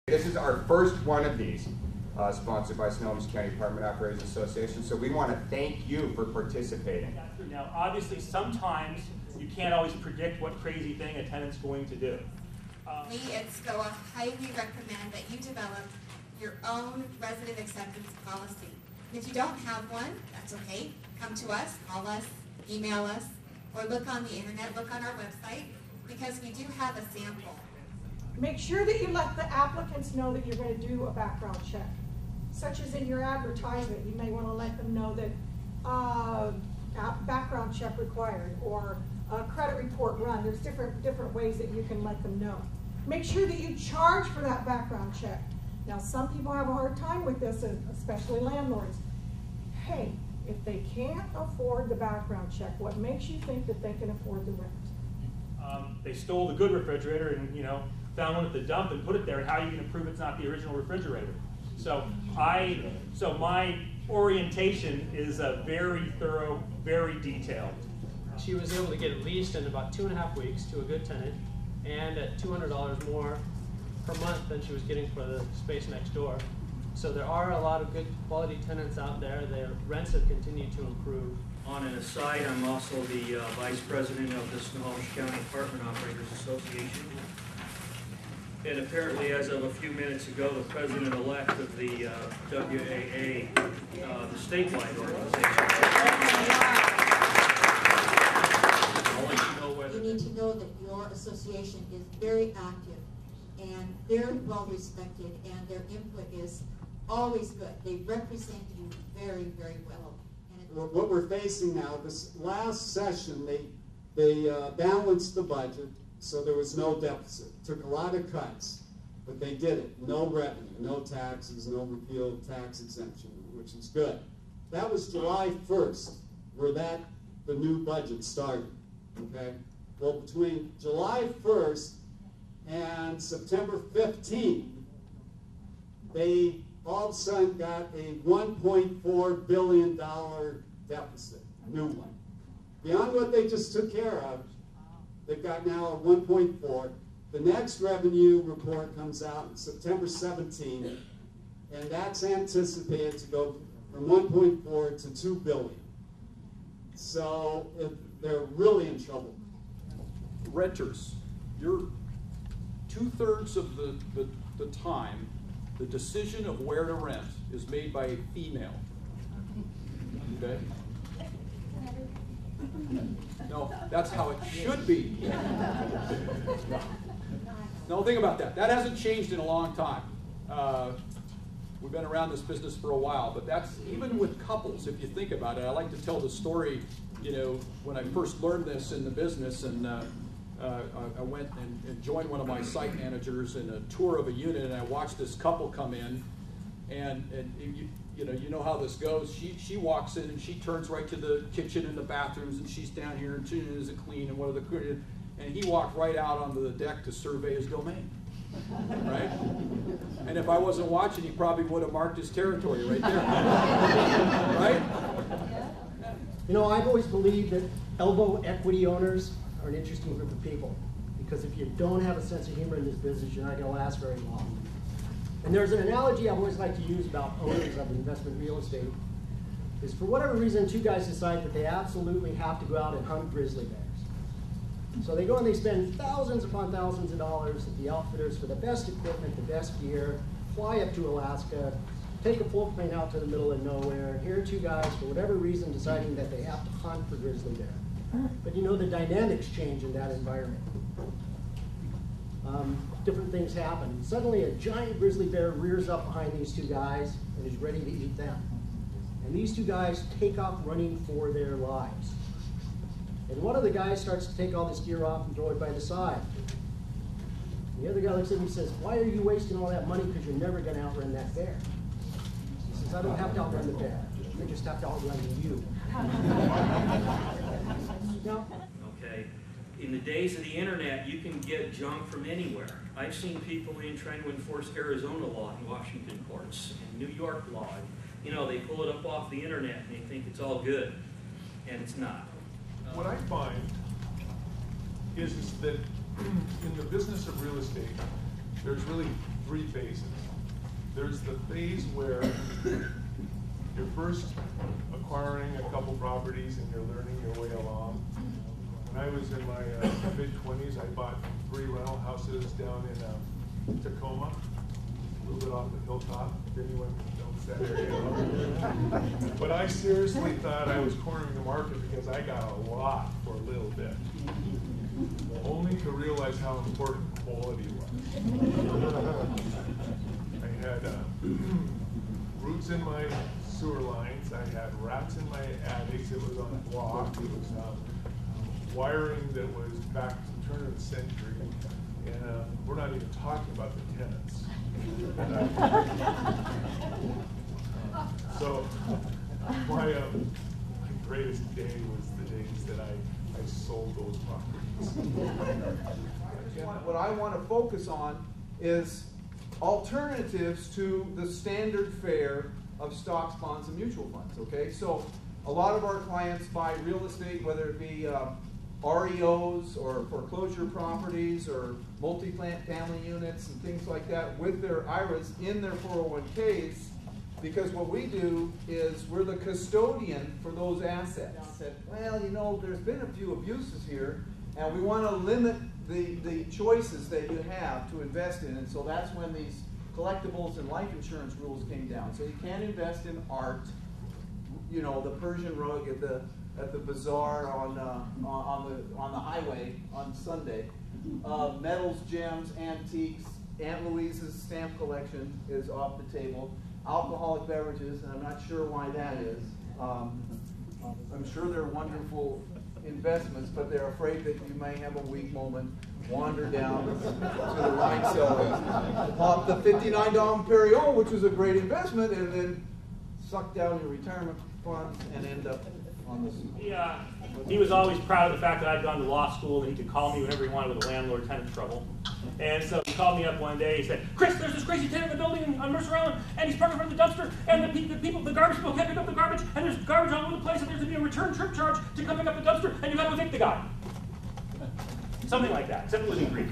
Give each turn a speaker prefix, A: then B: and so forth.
A: This is our first one of these, sponsored by Snohomish County Apartment Operators Association, so we want to thank you for participating.
B: Now, obviously, sometimes you can't always predict what crazy thing a tenant's going to do.
C: We at SCAOA highly recommend that you develop your own resident acceptance policy. And if you don't have one, that's okay. Come to us, call us, email us, or look on the internet, look on our website, because we do have a sample.
D: Make sure that you let the applicants know that you're going to do a background check. Such as in your advertisement, you may want to let them know that background check required, or a credit report run. There's different ways that you can let them know. Make sure that you charge for that background check. Now, some people have a hard time with this, especially landlords. Hey, if they can't afford the background check, what makes you think that they can afford the rent?
B: They stole the good refrigerator and, you know, found one at the dump and put it there. How are you going to prove it's not the original refrigerator? So my orientation is very thorough, very detailed.
E: She was able to get it leased in about 2.5 weeks to a good tenant, and at $200 more per month than she was getting for the space next door. So there are a lot of good quality tenants out there. Their rents have continued to improve.
F: On an aside, I'm also the Vice President of the Snohomish County Apartment Operators Association. And apparently, as of a few minutes ago, the President-elect of the WAA, the statewide organization. I'll let you know whether...
G: You need to know that your association is very active and very well respected, and their input is always good. They represent you very, very well. And
H: what we're facing now, this last session, they balanced the budget, so there was no deficit. Took a lot of cuts, but they did it. No revenue, no taxes, no repeal of tax exemption, which is good. That was July 1st, where the new budget started. Okay. Well, between July 1st and September 15th, they all of a sudden got a $1.4 billion deficit, new one. Beyond what they just took care of, they've got now a 1.4. The next revenue report comes out on September 17th, and that's anticipated to go from 1.4 to 2 billion. So they're really in trouble.
I: Renters, you're 2/3 of the time, the decision of where to rent is made by a female. Okay? No, that's how it should be. No, think about that. That hasn't changed in a long time. We've been around this business for a while, but that's even with couples, if you think about it. I like to tell the story, you know, when I first learned this in the business, and I went and joined one of my site managers in a tour of a unit, and I watched this couple come in, and you know how this goes. She walks in and she turns right to the kitchen and the bathrooms, and she's down here and she is it clean and what are the, and he walked right out onto the deck to survey his domain, right? And if I wasn't watching, he probably would have marked his territory right there, right?
J: You know, I've always believed that elbow equity owners are an interesting group of people, because if you don't have a sense of humor in this business, you're not going to last very long. And there's an analogy I've always liked to use about owners of investment real estate, is for whatever reason, two guys decide that they absolutely have to go out and hunt grizzly bears. So they go and they spend thousands upon thousands of dollars at the outfitters for the best equipment, the best gear, fly up to Alaska, take a full plane out to the middle of nowhere. Here are two guys, for whatever reason, deciding that they have to hunt for grizzly bear. But you know, the dynamics change in that environment. Different things happen. Suddenly a giant grizzly bear rears up behind these two guys and is ready to eat them. And these two guys take off running for their lives. And one of the guys starts to take all this gear off and throw it by the side. The other guy looks at him and says, "Why are you wasting all that money? Because you're never going to outrun that bear." He says, "I don't have to outrun the bear. I just have to outrun you." No?
F: Okay. In the days of the internet, you can get junk from anywhere. I've seen people in trying to enforce Arizona law in Washington courts and New York law. You know, they pull it up off the internet and they think it's all good, and it's not.
K: What I find is that in the business of real estate, there's really three phases. There's the phase where you're first acquiring a couple properties and you're learning your way along. When I was in my mid-20s, I bought 3 rental houses down in Tacoma, a little bit off the hilltop, if anyone knows that area. But I seriously thought I was cornering the market because I got a lot for a little bit, only to realize how important quality was. I had roots in my sewer lines, I had rats in my attics, it was on a block, it was wiring that was back to the turn of the century, and we're not even talking about the tenants. So my greatest day was the days that I sold those properties.
L: What I want to focus on is alternatives to the standard fare of stocks, bonds, and mutual funds, okay? So a lot of our clients buy real estate, whether it be REOs or foreclosure properties or multi-family units and things like that with their IRAs in their 401ks, because what we do is we're the custodian for those assets. Said, well, you know, there's been a few abuses here, and we want to limit the choices that you have to invest in, and so that's when these collectibles and life insurance rules came down. So you can't invest in art, you know, the Persian rug at the bazaar on the highway on Sunday. Metals, gems, antiques. Aunt Louise's stamp collection is off the table. Alcoholic beverages, and I'm not sure why that is. I'm sure they're wonderful investments, but they're afraid that you may have a weak moment, wander down to the wine cellar, pop the $59 Perrier, which was a great investment, and then suck down your retirement funds and end up on this.
B: Yeah, he was always proud of the fact that I'd gone to law school and he could call me whenever he wanted with a landlord-tenant trouble. And so he called me up one day. He said, "Chris, there's this crazy tenant in the building on Mercer Island, and he's parked in front of the dumpster, and the garbage people can't pick up the garbage, and there's garbage all over the place, and there's going to be a return trip charge to come pick up the dumpster, and you got to evict the guy." Something like that, except it was in Greek.